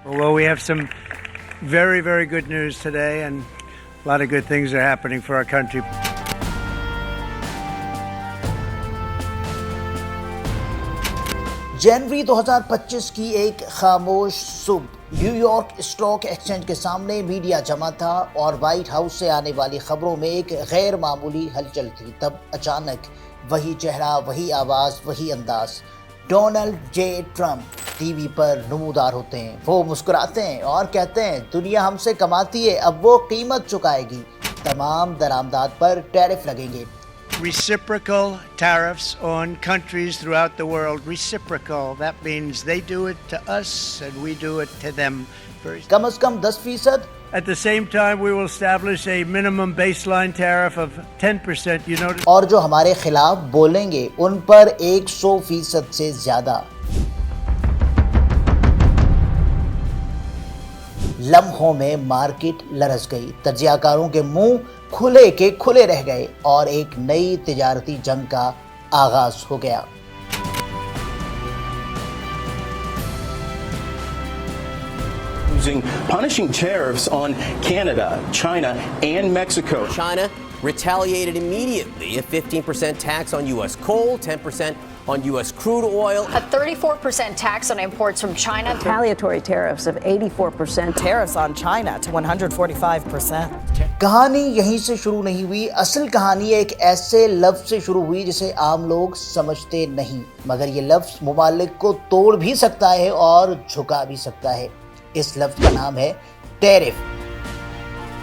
Well, we have some very, very good news today, and a lot of good things are happening for our country. जनवरी 2025 की एक खामोश सुबह New York stock exchange के सामने media जमा था और व्हाइट हाउस से आने वाली खबरों में एक गैर मामूली हलचल थी। तब अचानक वही चेहरा, वही आवाज, वही अंदाज, डोनाल्ड जे ट्रंप टीवी पर नमूदार होते हैं। वो मुस्कुराते हैं और कहते हैं दुनिया हमसे कमाती है, अब वो कीमत चुकाएगी। तमाम दरामदात पर टैरिफ लगेंगे। Reciprocal tariffs on countries throughout the world. Reciprocal. That means they do it to us and we do it to them. कम से कम 10%. At the same time, we will establish a minimum baseline tariff of 10%. You notice? और जो हमारे खिलाफ बोलेंगे उन पर 100% से ज्यादा। लम्हों में मार्केट लरस गई, तजियाकारों के मुंह खुले के खुले रह गए और एक नई तिजारती जंग का आगाज हो गया। Punishing tariffs on Canada, China, and Mexico. China retaliated immediately, a 15% tax on U.S. coal, 10% on U.S. crude oil. A 34% tax on imports from China. Retaliatory tariffs of 84%. Tariffs on China to 145%. कहानी यहीं से शुरू नहीं हुई। असल कहानी एक ऐसे लफ्ज से शुरू हुई जिसे आम लोग समझते नहीं, मगर ये लफ्ज मुमालिक को तोड़ भी सकता है और झुका भी सकता है। इस लफ्ज का नाम है tariff.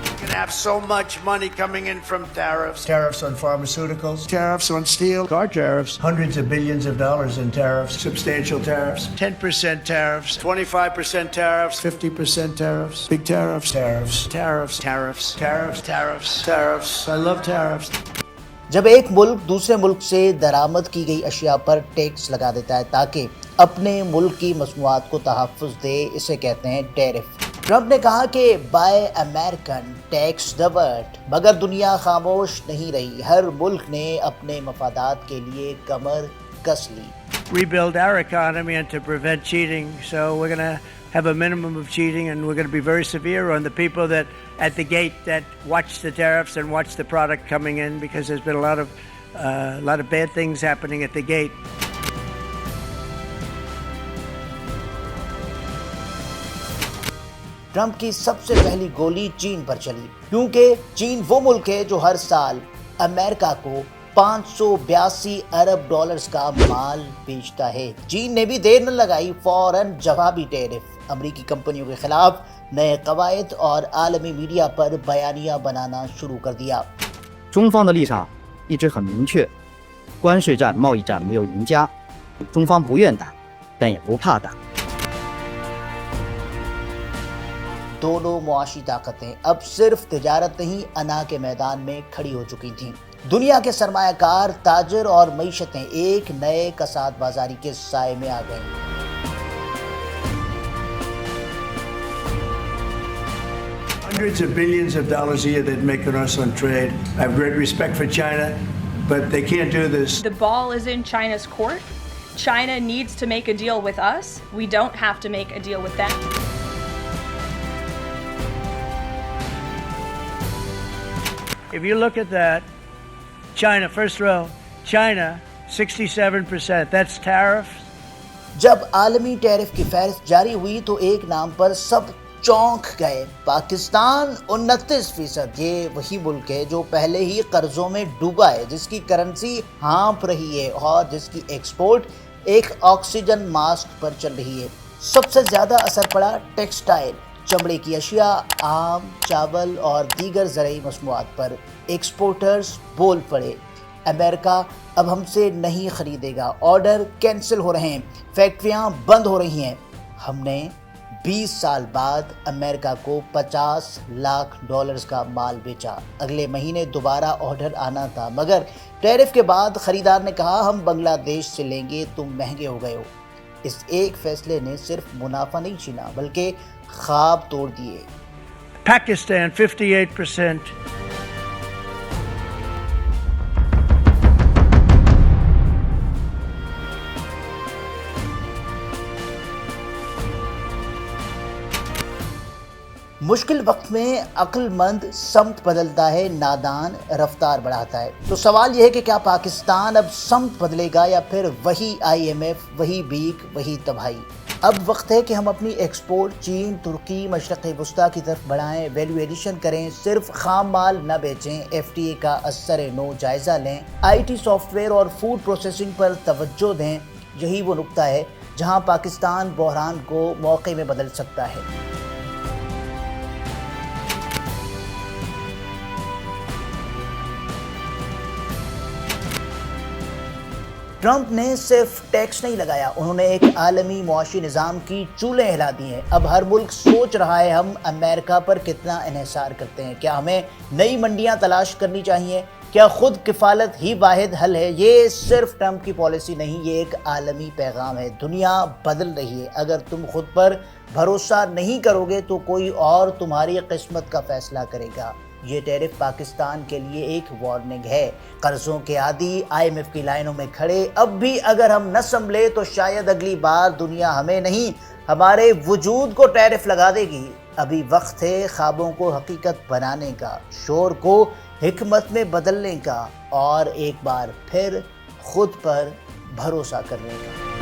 We're going to have so much money coming in from tariffs. Tariffs on pharmaceuticals, tariffs on steel, car tariffs, hundreds of billions of dollars in tariffs, substantial tariffs, 10% tariffs, 25% tariffs, 50% tariffs, big tariffs, tariffs, tariffs, tariffs, tariffs, tariffs, tariffs. I love tariffs. जब एक मुल्क दूसरे मुल्क से दरामद की गई अशिया पर टैक्स लगा देता है ताकि अपने मुल्क की मसनूआत को तहफ़्फ़ुज़ दे, इसे कहते हैं टैरिफ। ट्रंप ने कहा कि bye American tax the world, मगर दुनिया खामोश नहीं रही। हर मुल्क ने अपने मफादात के लिए कमर कस ली। Rebuild our economy and to prevent cheating, so we're going to have a minimum of cheating, and we're going to be very severe on the people that at the gate that watch the tariffs and watch the product coming in, because there's been a lot of bad things happening at the gate. Trump की सबसे पहली गोली चीन पर चली, क्योंकि चीन वो मुल्क है जो हर साल अमेरिका को 582 अरब डॉलर्स का माल बेचता है। चीन ने भी देर न लगाई, फौरन जवाबी टैरिफ अमेरिकी कंपनियों के खिलाफ नए कवायद और आलमी मीडिया पर बयानिया बनाना शुरू कर दिया। 中方的立场一直很明确，关税战、贸易战没有赢家，中方不愿打，但也不怕打。 दोनों मुआशी ताकतें अब सिर्फ तिजारत नहीं, अना के मैदान में खड़ी हो चुकी थीं। दुनिया के सरमायाकार, ताजर और मईशतें एक नए कसाद बाजारी के साए में आ गईं। Hundreds of billions of dollars a year that make us on trade. I have great respect for China, but they can't do this. The ball is in China's court. China needs to make a deal with us. We don't have to make a deal with them. If you look at that, China, first row, China, 67%. That's tariff. जब आलमी tariff की फहरिस्त जारी हुई तो एक नाम पर सब चौंक गए। पाकिस्तान 29%। ये वही मुल्क है जो पहले ही कर्जों में डूबा है, जिसकी करेंसी हाँप रही है और जिसकी एक्सपोर्ट एक ऑक्सीजन मास्क पर चल रही है। सबसे ज्यादा असर पड़ा टेक्सटाइल, चमड़े की अशिया, आम, चावल और दीगर ज़रूरी मसनूआत पर। एक्सपोर्टर्स बोल पड़े, अमेरिका अब हमसे नहीं खरीदेगा, ऑर्डर कैंसिल हो रहे हैं, फैक्ट्रियां बंद हो रही हैं। हमने 20 साल बाद अमेरिका को 50 लाख डॉलर्स का माल बेचा। अगले महीने दोबारा ऑर्डर आना था, मगर टैरिफ के बाद खरीदार ने कहा हम बांग्लादेश से लेंगे, तुम महंगे हो गए हो। इस एक फैसले ने सिर्फ मुनाफा नहीं छीना बल्कि ख्वाब तोड़ दिए। Pakistan, 58%. मुश्किल वक्त में अक्लमंद समत बदलता है, नादान रफ्तार बढ़ाता है। तो सवाल यह है कि क्या पाकिस्तान अब समत बदलेगा या फिर वही IMF, वही बीक, वही तबाही। अब वक्त है कि हम अपनी एक्सपोर्ट चीन, तुर्की, मशरक़ वस्ता की तरफ बढ़ाएं, वैल्यू एडिशन करें, सिर्फ खाम माल न बेचें, FTA का असर नो जायज़ा लें, IT सॉफ्टवेयर और फूड प्रोसेसिंग पर तवज्जो दें। यही वो नुक्ता है जहां पाकिस्तान बहरान को मौके में बदल सकता है। ट्रंप ने सिर्फ टैक्स नहीं लगाया, उन्होंने एक आलमी मुआशी निज़ाम की चूलें हिला दी हैं। अब हर मुल्क सोच रहा है हम अमेरिका पर कितना इन्हिसार करते हैं, क्या हमें नई मंडियां तलाश करनी चाहिए, क्या खुद किफ़ालत ही वाहिद हल है। ये सिर्फ ट्रंप की पॉलिसी नहीं, ये एक आलमी पैगाम है। दुनिया बदल रही है, अगर तुम खुद पर भरोसा नहीं करोगे तो कोई और तुम्हारी किस्मत का फैसला करेगा। ये टैरिफ पाकिस्तान के लिए एक वार्निंग है। कर्जों के आदी IMF की लाइनों में खड़े अब भी अगर हम न संभले तो शायद अगली बार दुनिया हमें नहीं, हमारे वजूद को टैरिफ लगा देगी। अभी वक्त है ख्वाबों को हकीकत बनाने का, शोर को हिकमत में बदलने का और एक बार फिर खुद पर भरोसा करने का।